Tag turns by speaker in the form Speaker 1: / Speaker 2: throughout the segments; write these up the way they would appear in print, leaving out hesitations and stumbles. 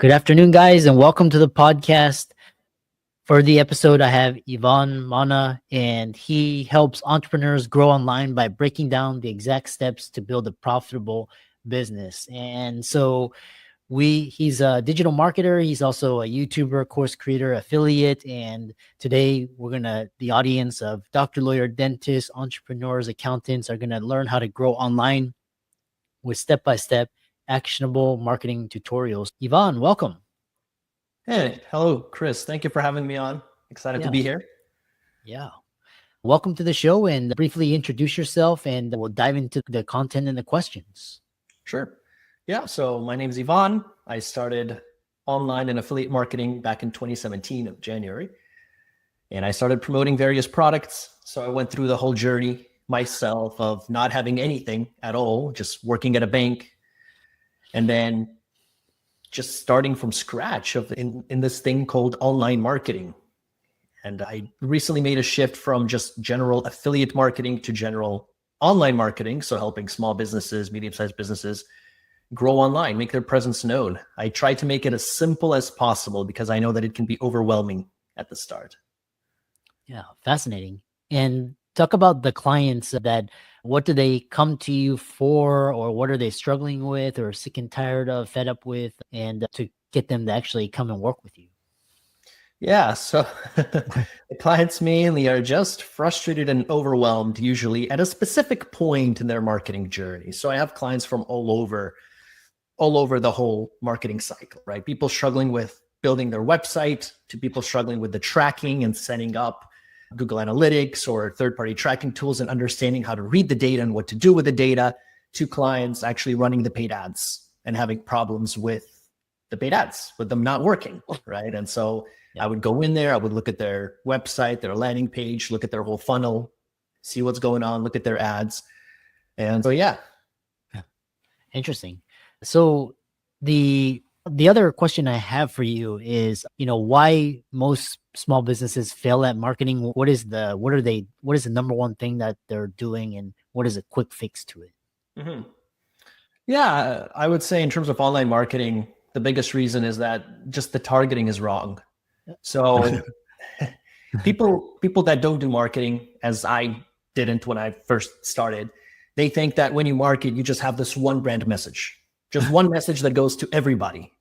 Speaker 1: Good afternoon, guys, and welcome to the podcast. For the episode, I have Ivan Mana, and he helps entrepreneurs grow online by breaking down the exact steps to build a profitable business. And so he's a digital marketer. He's also a YouTuber, course creator, affiliate. And today the audience of doctor, lawyer, dentists, entrepreneurs, accountants are going to learn how to grow online with step-by-step actionable marketing tutorials. Ivan, welcome.
Speaker 2: Hey, hello, Chris. Thank you for having me on. Excited to be here.
Speaker 1: Yeah. Welcome to the show, and briefly introduce yourself and we'll dive into the content and the questions.
Speaker 2: Sure. Yeah. So my name is Ivan. I started online and affiliate marketing back in 2017 of January. And I started promoting various products. So I went through the whole journey myself of not having anything at all, just working at a bank. And then just starting from scratch in this thing called online marketing. And I recently made a shift from just general affiliate marketing to general online marketing. So helping small businesses, medium-sized businesses grow online, make their presence known. I try to make it as simple as possible because I know that it can be overwhelming at the start.
Speaker 1: Yeah, fascinating. And talk about the clients what do they come to you for, or what are they struggling with or sick and tired of, fed up with, and to get them to actually come and work with you.
Speaker 2: Yeah, so the clients mainly are just frustrated and overwhelmed, usually at a specific point in their marketing journey. So I have clients from all over the whole marketing cycle, right? People struggling with building their website, to people struggling with the tracking and setting up Google Analytics or third-party tracking tools and understanding how to read the data and what to do with the data, to clients actually running the paid ads and having problems with the paid ads, with them not working, right? And so I would go in there, I would look at their website, their landing page, look at their whole funnel, see what's going on, look at their ads. And so, yeah.
Speaker 1: Interesting. So the other question I have for you is, why most small businesses fail at marketing. What is the number one thing that they're doing, and what is a quick fix to it?
Speaker 2: Mm-hmm. Yeah, I would say in terms of online marketing, the biggest reason is that just the targeting is wrong. So people that don't do marketing, as I didn't when I first started, they think that when you market, you just have this one brand message, just one message that goes to everybody.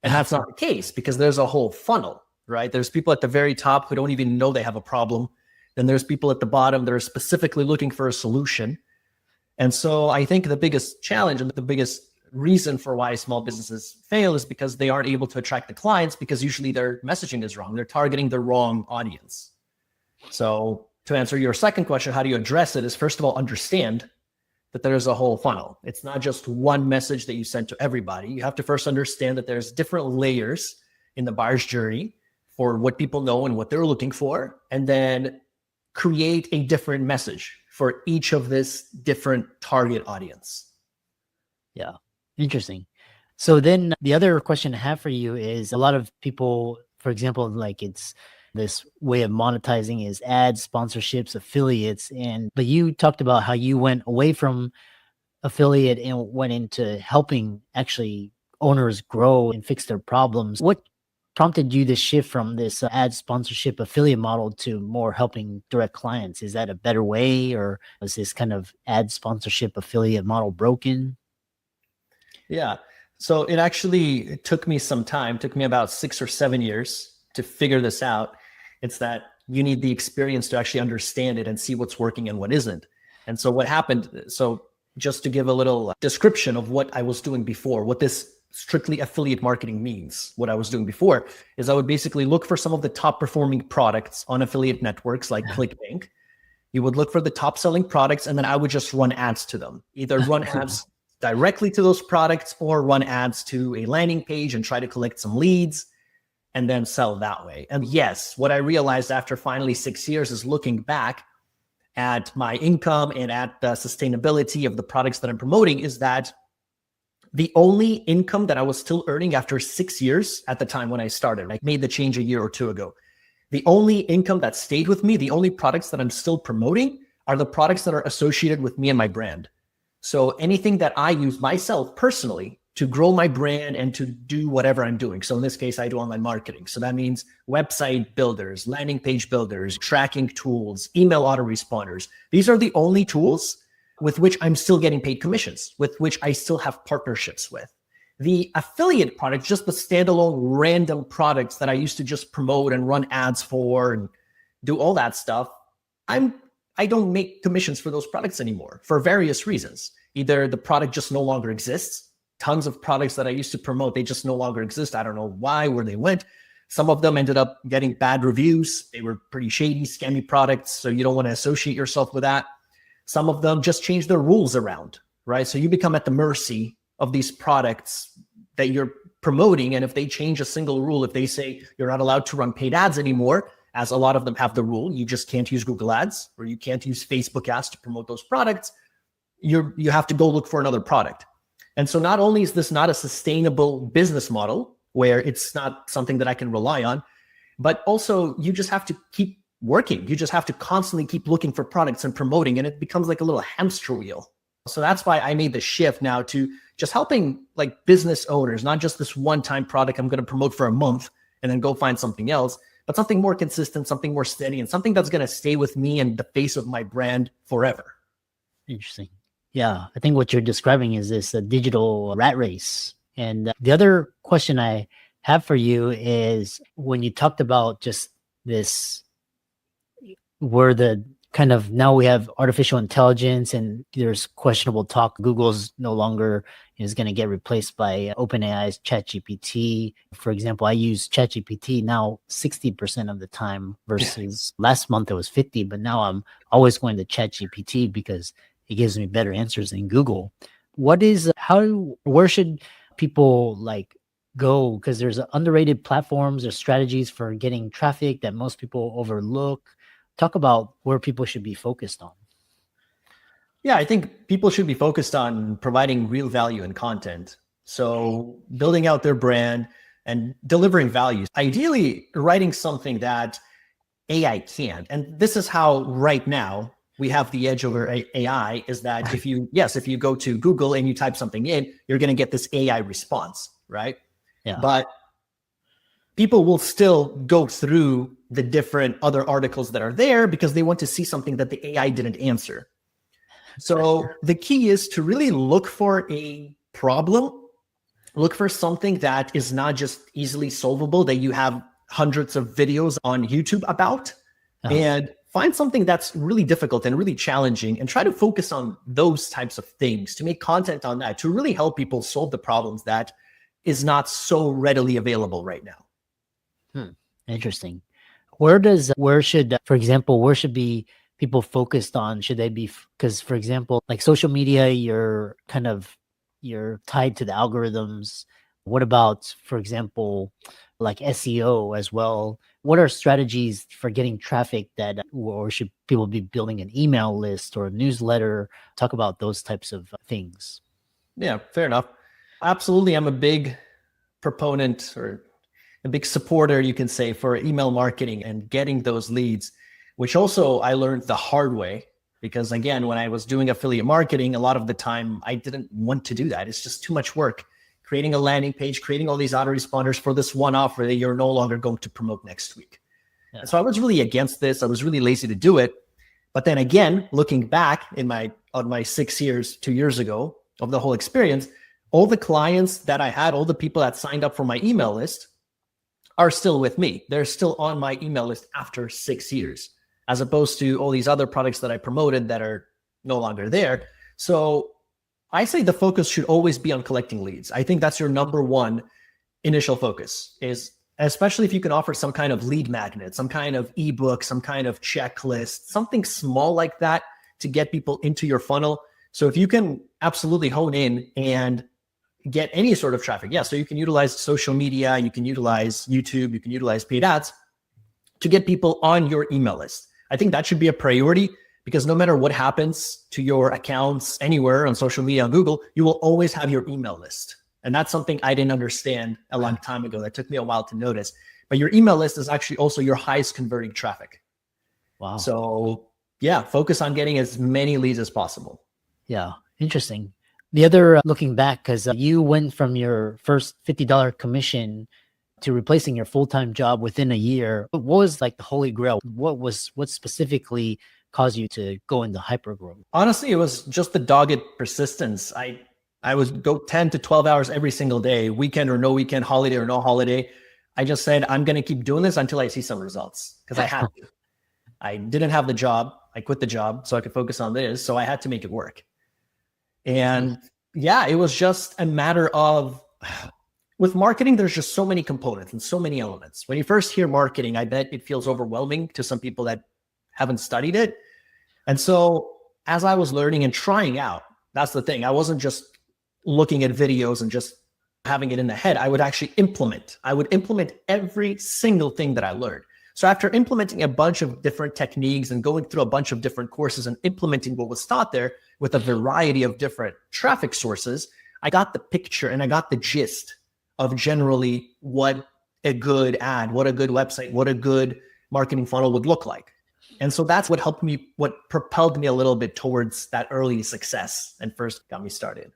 Speaker 2: And that's not the case, because there's a whole funnel, right? There's people at the very top who don't even know they have a problem. Then there's people at the bottom that are specifically looking for a solution. And so I think the biggest challenge and the biggest reason for why small businesses fail is because they aren't able to attract the clients, because usually their messaging is wrong. They're targeting the wrong audience. So to answer your second question, how do you address it, is first of all, understand that there's a whole funnel. It's not just one message that you send to everybody. You have to first understand that there's different layers in the buyer's journey for what people know and what they're looking for, and then create a different message for each of this different target audience.
Speaker 1: Yeah, interesting. So then the other question I have for you is, a lot of people, for example, like it's this way of monetizing is ads, sponsorships, affiliates. But you talked about how you went away from affiliate and went into helping actually owners grow and fix their problems. What prompted you to shift from this ad sponsorship affiliate model to more helping direct clients? Is that a better way, or was this kind of ad sponsorship affiliate model broken?
Speaker 2: Yeah. So it took me some time, took me about 6 or 7 years to figure this out. It's that you need the experience to actually understand it and see what's working and what isn't. And so what happened, so just to give a little description of what I was doing before, what this strictly affiliate marketing means, what I was doing before is I would basically look for some of the top performing products on affiliate networks like ClickBank. You would look for the top selling products, and then I would just run ads to them, either run ads directly to those products or run ads to a landing page and try to collect some leads and then sell that way. And yes, what I realized after finally 6 years is looking back at my income and at the sustainability of the products that I'm promoting is that the only income that I was still earning after 6 years at the time when I started, I made the change a year or two ago. The only income that stayed with me, the only products that I'm still promoting are the products that are associated with me and my brand. So anything that I use myself personally to grow my brand and to do whatever I'm doing. So in this case, I do online marketing. So that means website builders, landing page builders, tracking tools, email autoresponders. These are the only tools with which I'm still getting paid commissions, with which I still have partnerships with. The affiliate product, just the standalone random products that I used to just promote and run ads for and do all that stuff, I don't make commissions for those products anymore for various reasons. Either the product just no longer exists. Tons of products that I used to promote, they just no longer exist. I don't know why, where they went. Some of them ended up getting bad reviews. They were pretty shady, scammy products, so you don't want to associate yourself with that. Some of them just change their rules around, right? So you become at the mercy of these products that you're promoting. And if they change a single rule, if they say you're not allowed to run paid ads anymore, as a lot of them have the rule, you just can't use Google Ads or you can't use Facebook ads to promote those products, you have to go look for another product. And so not only is this not a sustainable business model where it's not something that I can rely on, but also you just have to keep working. You just have to constantly keep looking for products and promoting, and it becomes like a little hamster wheel. So that's why I made the shift now to just helping like business owners, not just this one-time product I'm going to promote for a month and then go find something else, but something more consistent, something more steady, and something that's going to stay with me and the face of my brand forever.
Speaker 1: Interesting. Yeah, I think what you're describing is this digital rat race. And the other question I have for you is when you talked about just this, where the kind of now we have artificial intelligence and there's questionable talk. Google's no longer is going to get replaced by OpenAI's ChatGPT. For example, I use ChatGPT now 60% of the time versus last month it was 50, but now I'm always going to ChatGPT because it gives me better answers than Google. Where should people like go? Because there's underrated platforms or strategies for getting traffic that most people overlook. Talk about where people should be focused on.
Speaker 2: Yeah, I think people should be focused on providing real value and content. So building out their brand and delivering value. Ideally, writing something that AI can't. And this is how right now we have the edge over AI is that if you go to Google and you type something in, you're going to get this AI response, right?
Speaker 1: Yeah.
Speaker 2: But people will still go through the different other articles that are there because they want to see something that the AI didn't answer. So the key is to really look for a problem, look for something that is not just easily solvable, that you have hundreds of videos on YouTube about, and find something that's really difficult and really challenging and try to focus on those types of things, to make content on that, to really help people solve the problems that is not so readily available right now.
Speaker 1: Interesting. Where should be people focused on? Should they be, because for example, like social media, you're tied to the algorithms. What about, for example, like SEO as well? What are strategies for getting traffic or should people be building an email list or a newsletter? Talk about those types of things.
Speaker 2: Yeah, fair enough. Absolutely. I'm a big proponent or a big supporter, you can say, for email marketing and getting those leads, which also I learned the hard way. Because again, when I was doing affiliate marketing, a lot of the time I didn't want to do that. It's just too much work. Creating a landing page, creating all these autoresponders for this one offer that you're no longer going to promote next week. Yeah. So I was really against this. I was really lazy to do it. But then again, looking back on my 2 years ago of the whole experience, all the clients that I had, all the people that signed up for my email list are still with me. They're still on my email list after 6 years, as opposed to all these other products that I promoted that are no longer there. So I say the focus should always be on collecting leads. I think that's your number one initial focus, is especially if you can offer some kind of lead magnet, some kind of ebook, some kind of checklist, something small like that to get people into your funnel. So if you can absolutely hone in and get any sort of traffic, so you can utilize social media, you can utilize YouTube, you can utilize paid ads to get people on your email list. I think that should be a priority, because no matter what happens to your accounts anywhere on social media, on Google, you will always have your email list. And that's something I didn't understand a long time ago. That took me a while to notice. But your email list is actually also your highest converting traffic.
Speaker 1: Wow.
Speaker 2: So yeah, focus on getting as many leads as possible.
Speaker 1: Yeah, interesting. The other, looking back, because you went from your first $50 commission to replacing your full-time job within a year. What was like the holy grail? What specifically caused you to go into hypergrowth?
Speaker 2: Honestly, it was just the dogged persistence. I would go 10 to 12 hours every single day, weekend or no weekend, holiday or no holiday. I just said, I'm going to keep doing this until I see some results, because I had to. I didn't have the job. I quit the job so I could focus on this. So I had to make it work. And yeah, it was just a matter of, with marketing, there's just so many components and so many elements. When you first hear marketing, I bet it feels overwhelming to some people that haven't studied it. And so as I was learning and trying out, that's the thing. I wasn't just looking at videos and just having it in the head. I would actually implement. I would implement every single thing that I learned. So after implementing a bunch of different techniques and going through a bunch of different courses and implementing what was taught there with a variety of different traffic sources, I got the picture and I got the gist of generally what a good ad, what a good website, what a good marketing funnel would look like. And so that's what helped me, what propelled me a little bit towards that early success and first got me started.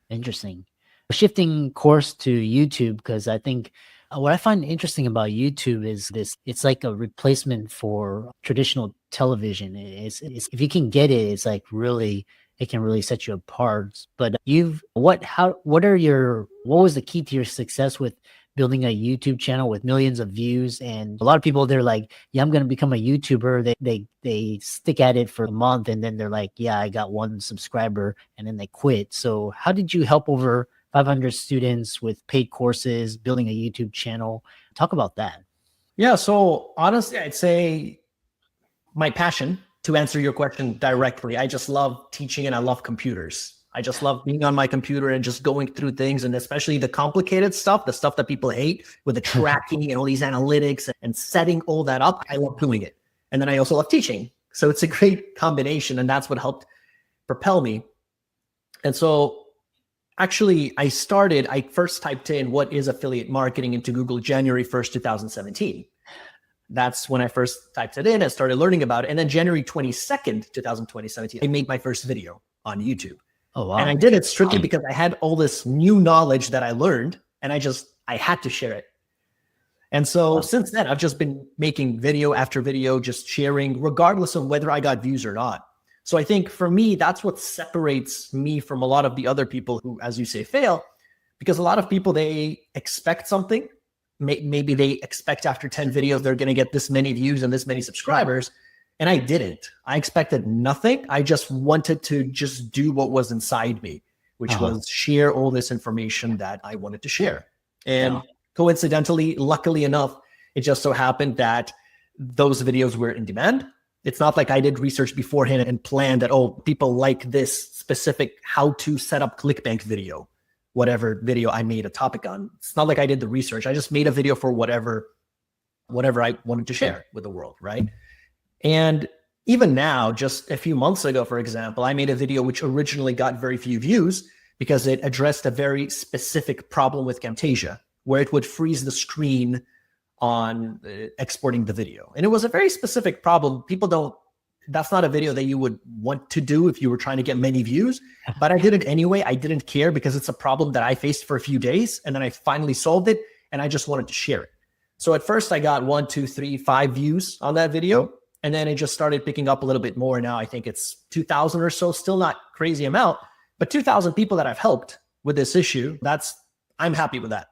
Speaker 1: Interesting. Shifting course to YouTube, because I think what I find interesting about YouTube is it's like a replacement for traditional television. It's if you can get it, it's like really, it can really set you apart. But what was the key to your success with building a YouTube channel with millions of views? And a lot of people, they're like, yeah, I'm going to become a YouTuber. They stick at it for a month and then they're like, yeah, I got 1 subscriber, and then they quit. So how did you help over 500 students with paid courses, building a YouTube channel? Talk about that.
Speaker 2: Yeah. So honestly, I'd say my passion, to answer your question directly, I just love teaching and I love computers. I just love being on my computer and just going through things, and especially the complicated stuff, the stuff that people hate with the tracking and all these analytics and setting all that up. I love doing it. And then I also love teaching. So it's a great combination, and that's what helped propel me. And so actually, I first typed in what is affiliate marketing into Google January 1st, 2017. That's when I first typed it in and started learning about it. And then January 22nd, 2017, I made my first video on YouTube.
Speaker 1: Oh, wow.
Speaker 2: And I did it strictly because I had all this new knowledge that I learned, and I had to share it. And so since then, I've just been making video after video, just sharing, regardless of whether I got views or not. So I think for me, that's what separates me from a lot of the other people who, as you say, fail, because a lot of people, they expect something. Maybe they expect after 10 videos, they're going to get this many views and this many subscribers. And I didn't. I expected nothing. I just wanted to just do what was inside me, which was share all this information that I wanted to share. And coincidentally, luckily enough, it just so happened that those videos were in demand. It's not like I did research beforehand and planned that, oh, people like this specific how to set up ClickBank video, whatever video I made a topic on. It's not like I did the research. I just made a video for whatever I wanted to share with the world, right? And even now, just a few months ago, for example, I made a video which originally got very few views because it addressed a very specific problem with Camtasia, where it would freeze the screen on exporting the video. And it was a very specific problem. That's not a video that you would want to do if you were trying to get many views, but I did it anyway. I didn't care because it's a problem that I faced for a few days, and then I finally solved it, and I just wanted to share it. So at first I got 1, 2, 3, 5 views on that video. And then it just started picking up a little bit more. Now I think it's 2,000 or so, still not crazy amount, but 2,000 people that I've helped with this issue. I'm happy with that.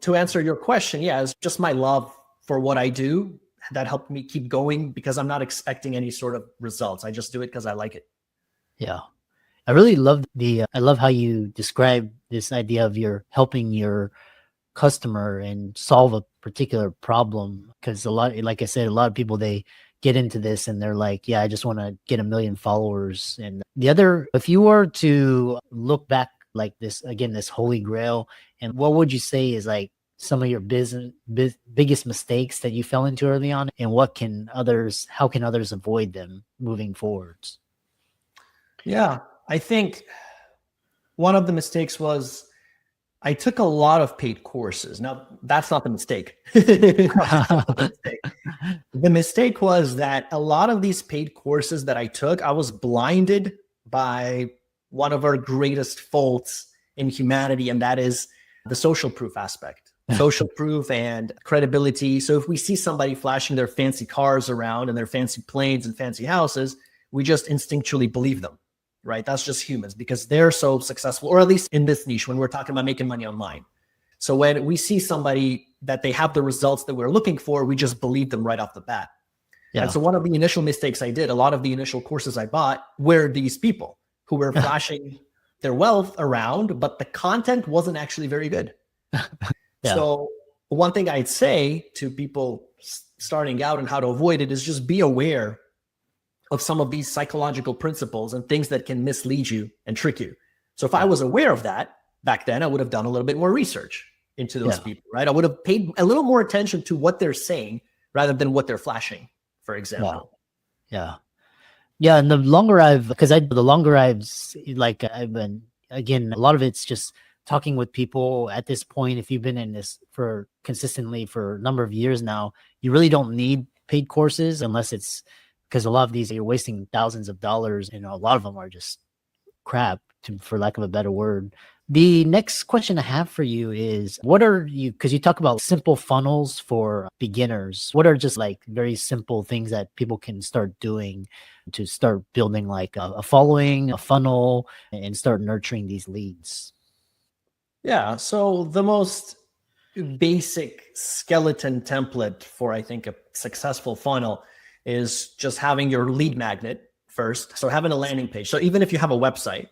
Speaker 2: To answer your question, yeah, it's just my love for what I do that helped me keep going, because I'm not expecting any sort of results. I just do it because I like it.
Speaker 1: Yeah. I really love I love how you describe this idea of helping your customer and solve a particular problem. Because like I said, a lot of people, they get into this and they're like, yeah, I just want to get 1 million followers. And if you were to look back like this, again, this holy grail, and what would you say is like some of your biggest mistakes that you fell into early on, and how can others avoid them moving forwards?
Speaker 2: Yeah, I think one of the mistakes was I took a lot of paid courses. Now, that's not the mistake. The mistake was that a lot of these paid courses that I took, I was blinded by one of our greatest faults in humanity, and that is the social proof aspect. Social proof and credibility. So if we see somebody flashing their fancy cars around and their fancy planes and fancy houses, we just instinctually believe them, right? That's just humans because they're so successful, or at least in this niche when we're talking about making money online. So when we see somebody that they have the results that we're looking for, we just believe them right off the bat. Yeah. And so one of the initial mistakes I did, a lot of the initial courses I bought were these people who were flashing their wealth around, but the content wasn't actually very good. Yeah. So one thing I'd say to people starting out and how to avoid it is just be aware of some of these psychological principles and things that can mislead you and trick you. So if I was aware of that back then, I would have done a little bit more research into those people, right? I would have paid a little more attention to what they're saying rather than what they're flashing, for example.
Speaker 1: Yeah. Yeah. And the longer I've been, again, a lot of it's just talking with people at this point. If you've been in this for consistently for a number of years now, you really don't need paid courses unless it's because a lot of these you're wasting thousands of dollars. You know, a lot of them are just crap, for lack of a better word. The next question I have for you is, because you talk about simple funnels for beginners, what are just like very simple things that people can start doing to start building like a following, a funnel, and start nurturing these leads?
Speaker 2: Yeah. So the most basic skeleton template for, I think, a successful funnel is just having your lead magnet first. So having a landing page. So even if you have a website,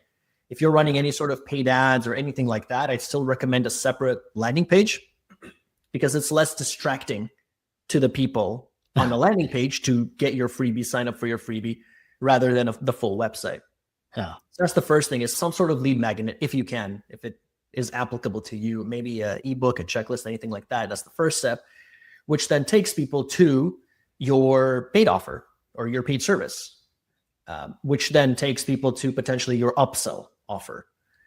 Speaker 2: if you're running any sort of paid ads or anything like that, I'd still recommend a separate landing page because it's less distracting to the people on the landing page to get your freebie, sign up for your freebie, rather than the full website.
Speaker 1: Yeah.
Speaker 2: So that's the first thing, is some sort of lead magnet if you can, if it is applicable to you, maybe an ebook, a checklist, anything like that. That's the first step, which then takes people to your paid offer or your paid service, which then takes people to potentially your upsell offer.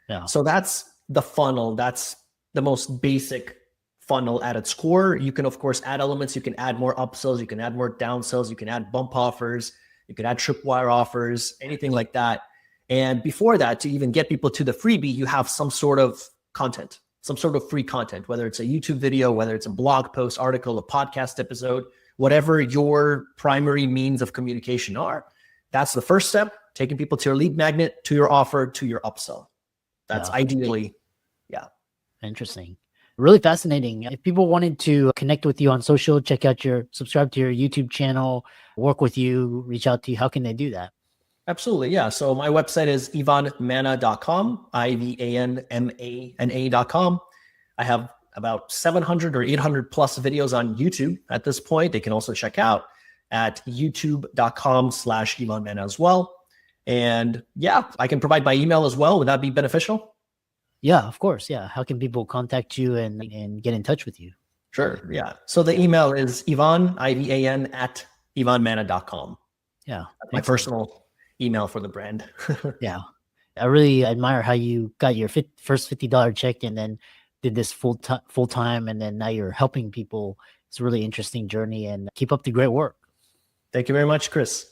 Speaker 1: Yeah.
Speaker 2: So that's the funnel. That's the most basic funnel at its core. You can, of course, add elements. You can add more upsells. You can add more downsells. You can add bump offers. You can add tripwire offers, anything like that. And before that, to even get people to the freebie, you have some sort of content, some sort of free content, whether it's a YouTube video, whether it's a blog post, article, a podcast episode, whatever your primary means of communication are. That's the first step, taking people to your lead magnet, to your offer, to your upsell. That's ideally,
Speaker 1: Interesting. Really fascinating. If people wanted to connect with you on social, subscribe to your YouTube channel, work with you, reach out to you, how can they do that?
Speaker 2: Absolutely. Yeah. So my website is ivanmana.com, IVANMANA.com. I have about 700 or 800 plus videos on YouTube at this point. They can also check out at youtube.com/ivanmana as well. And I can provide my email as well. Would that be beneficial?
Speaker 1: Yeah, of course. Yeah. How can people contact you and get in touch with you?
Speaker 2: Sure. Yeah. So the email is Ivan, IVAN @ivanmana.com.
Speaker 1: Yeah.
Speaker 2: My personal email for the brand.
Speaker 1: Yeah. I really admire how you got your first $50 check and then did this full time. And then now you're helping people. It's a really interesting journey, and keep up the great work.
Speaker 2: Thank you very much, Chris.